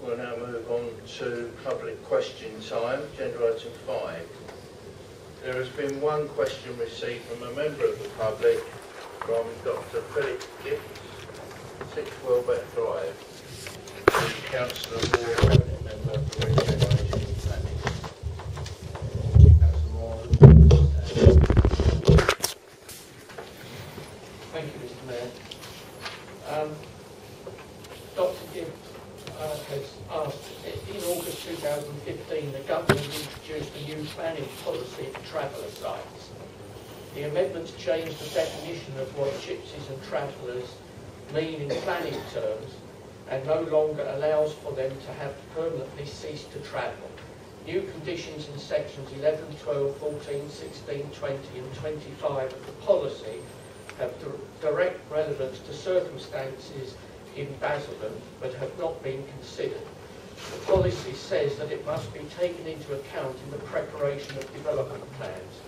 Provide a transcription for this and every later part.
We'll now move on to public question time, agenda item 5. There has been one question received from a member of the public from Dr. Philip Gibbs, 6 Welbeck Drive, Councillor Moore, member of the Regeneration and Planning. Councillor Moore. Thank you, Mr. Mayor. Dr. Gibbs has asked, in August 2015, the government introduced a new planning policy for traveller sites. The amendments changed the definition of what gypsies and travellers mean in planning terms and no longer allows for them to have permanently ceased to travel. New conditions in sections 11, 12, 14, 16, 20 and 25 of the policy have direct relevance to circumstances in Basildon but have not been considered. The policy says that it must be taken into account in the preparation of development plans.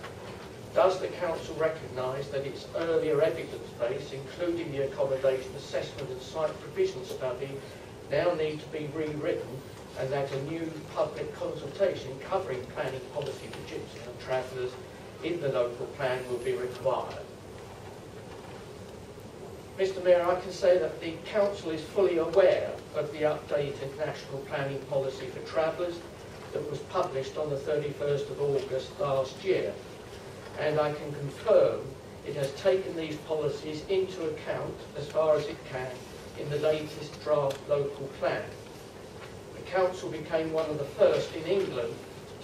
Does the Council recognise that its earlier evidence base, including the accommodation assessment and site provision study, now need to be rewritten and that a new public consultation covering planning policy for gypsies and travellers in the local plan will be required? Mr. Mayor, I can say that the Council is fully aware of the updated National Planning Policy for Travellers that was published on the 31st of August last year, and I can confirm it has taken these policies into account as far as it can in the latest draft local plan. The Council became one of the first in England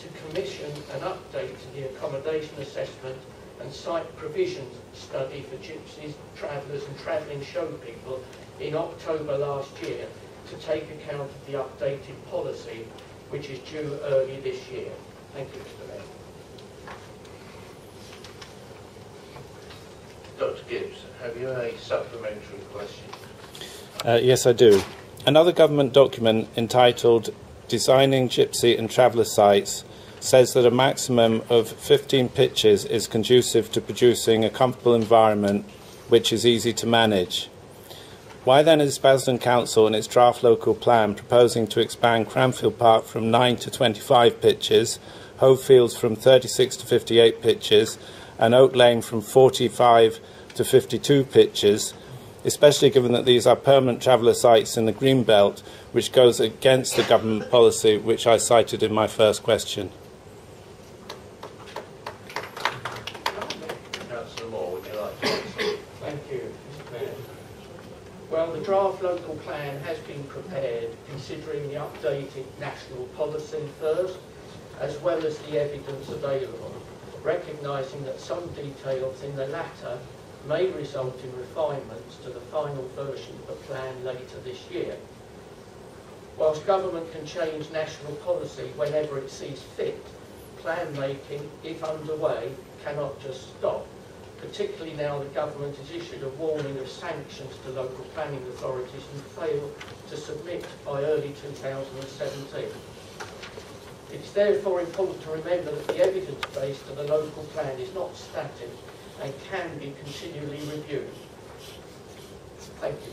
to commission an update to the accommodation assessment and site provision study for gypsies, travellers and travelling show people in October last year to take account of the updated policy, which is due early this year. Thank you, Mr. Mayor. Dr. Gibbs, have you a supplementary question? Yes, I do. Another government document entitled Designing Gypsy and Traveller Sites says that a maximum of 15 pitches is conducive to producing a comfortable environment which is easy to manage. Why then is Basildon Council in its draft local plan proposing to expand Cranfield Park from 9 to 25 pitches, Hove Fields from 36 to 58 pitches and Oak Lane from 45 to 52 pitches, especially given that these are permanent traveller sites in the Green Belt, which goes against the government policy which I cited in my first question? Well, the draft local plan has been prepared considering the updated national policy first, as well as the evidence available, recognising that some details in the latter may result in refinements to the final version of the plan later this year. Whilst government can change national policy whenever it sees fit, plan making, if underway, cannot just stop, particularly now the government has issued a warning of sanctions to local planning authorities who fail to submit by early 2017. It's therefore important to remember that the evidence base to the local plan is not static and can be continually reviewed. Thank you.